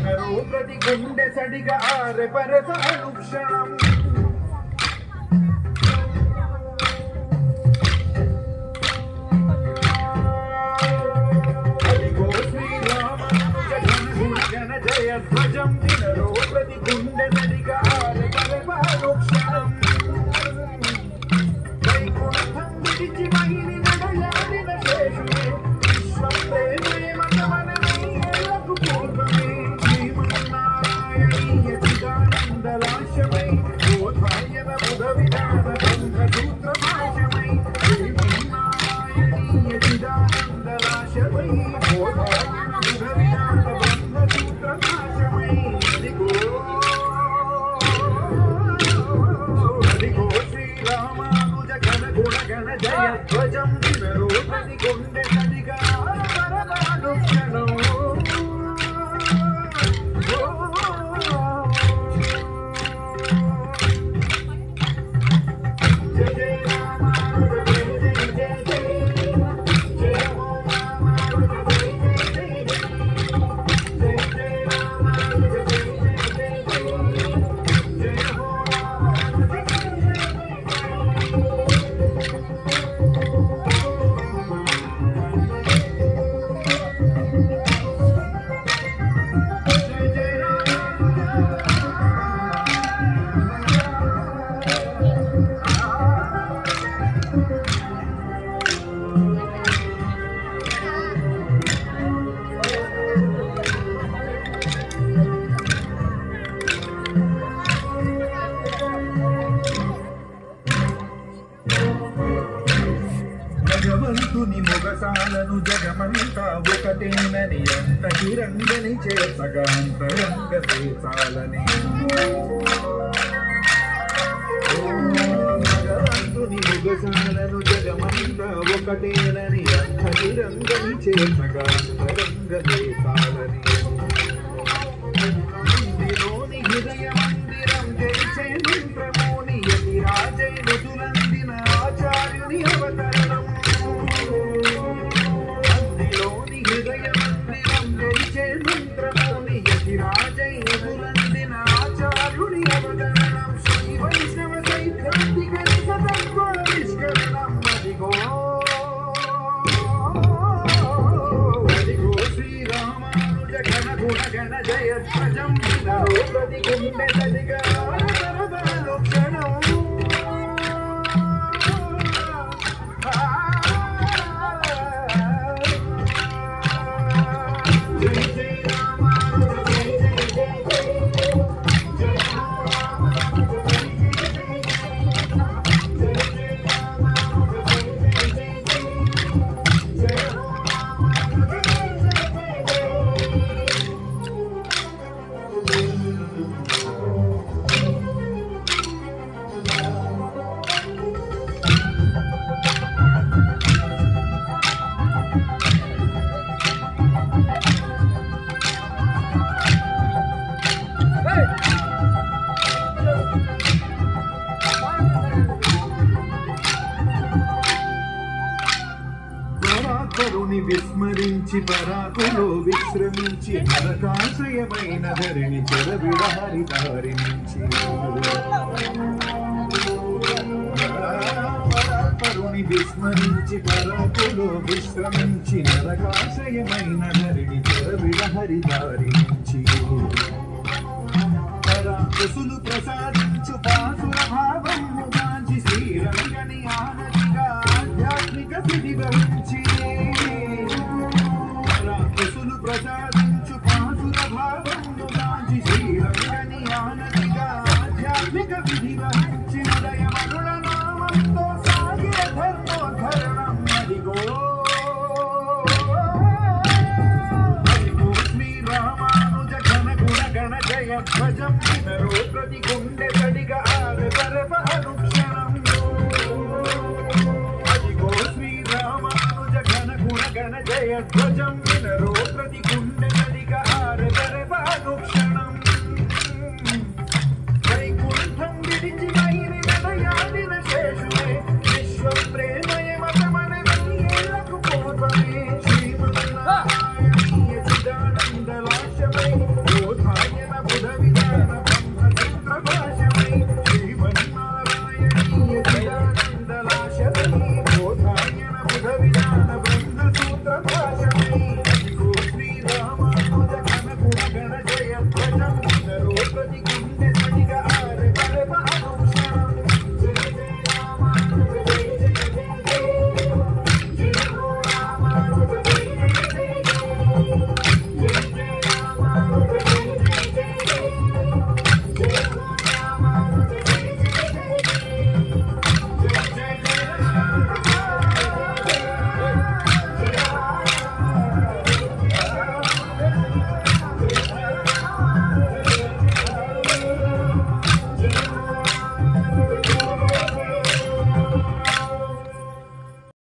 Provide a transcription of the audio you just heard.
వినరు ప్రతి గుండె సడిగా ఆరె పరస అనుక్షణం అదిగో శ్రీరామానుజ ఘన గుణ గణ జయ ధ్వజం వినరు ప్రతి గుండె సడిగా ఆరె పరస అనుక్షణం వైకుంఠం విడిచి మహిళ నడయాడిన శేషుడే విశ్వం ప్రేమే మతమనమే ఎల్లకు పూర్వమే శ్రీమన్నారాయణీయ చిదానందలాశమై బోధాయన బుధ విధాన బంధసూత్ర భాషమై శ్రీమన్నారాయణీయ చిదానందలాశమై బోధాయన బుధ విధాన బంధసూత్ర భాషమై అదిగో శ్రీరామానుజ ఘన గుణ గణ జయ ధ్వజం వినరు ప్రతి గుండె సడిగా పరమానుక్షణం జయ జయ రామానుజ జయ జయ జయ జయ జయ హో రామానుజ జయ జయ జయ జయ జయ రామానుజ జయ జయ జయ జయ హో రామానుజ జయ భగవంతుని మొగసాలను జగమంతా ఒకటేనని అంతటి రంగని చేసగా అంతరంగ చేసాలని భగవంతుని మొగసాలను జగమంతా ఒకటేనని అంతటి రంగని చేసగా అంతరంగ చేసాలని మందిలోని హృదయ మందిరం చేసే మంత్రమోని యతి రాజై నుదులందిన ఆచార్యుని అవతరణం మందిలోని హృదయ మందిరం చేసే మంత్రమోని యతి రాజై నుదులందిన ఆచార్యుని అవతరణం శ్రీ వైష్ణవ సైద్ధాంతిక నిజతత్వ నిష్కరణం అదిగో శ్రీరామానుజ ఘన గుణ గణ జయ ధ్వజం వినరు ప్రతి గుండె సడిగా పరమానుక్షణం జయ జయ రామానుజ జయ జయ జయ జయ జయ హో రామానుజ జయ జయ జయ జయ జయ రామానుజ జయ జయ జయ జయ హో రామానుజ జయ పరాత్పరుని విస్మరించి పరాకులో విశ్రమించి నరకాశ్రయమైన ధరిని చెరవిడ హరితారించి పరాత్పరుని విస్మరించి పరాకులో విశ్రమించి నరకాశ్రయమైన ధరిని చెరవిడ హరితారించి పరాకుసులు ప్రసాదించు పాసుర భావము గాంచి శ్రీరంగని ఆనతిగా ఆధ్యాత్మిక స్థితి భవించి పరాకుసులు ప్రసాదించు పాసుర భావము గాంచి శ్రీరంగని ఆనతిగా ఆధ్యాత్మిక విధి భవించి ఉదయ మరుల నామంతో సాగే ధర్మోద్ధరణం అదిగో శ్రీరామానుజ ఘన గుణ గణ జయ ధ్వజం వినరు ప్రతి గుండె సడిగా ఆరె పరస అనుక్షణం అదిగో శ్రీరామానుజ ఘన గుణ గణ జయ ధ్వజం వినరు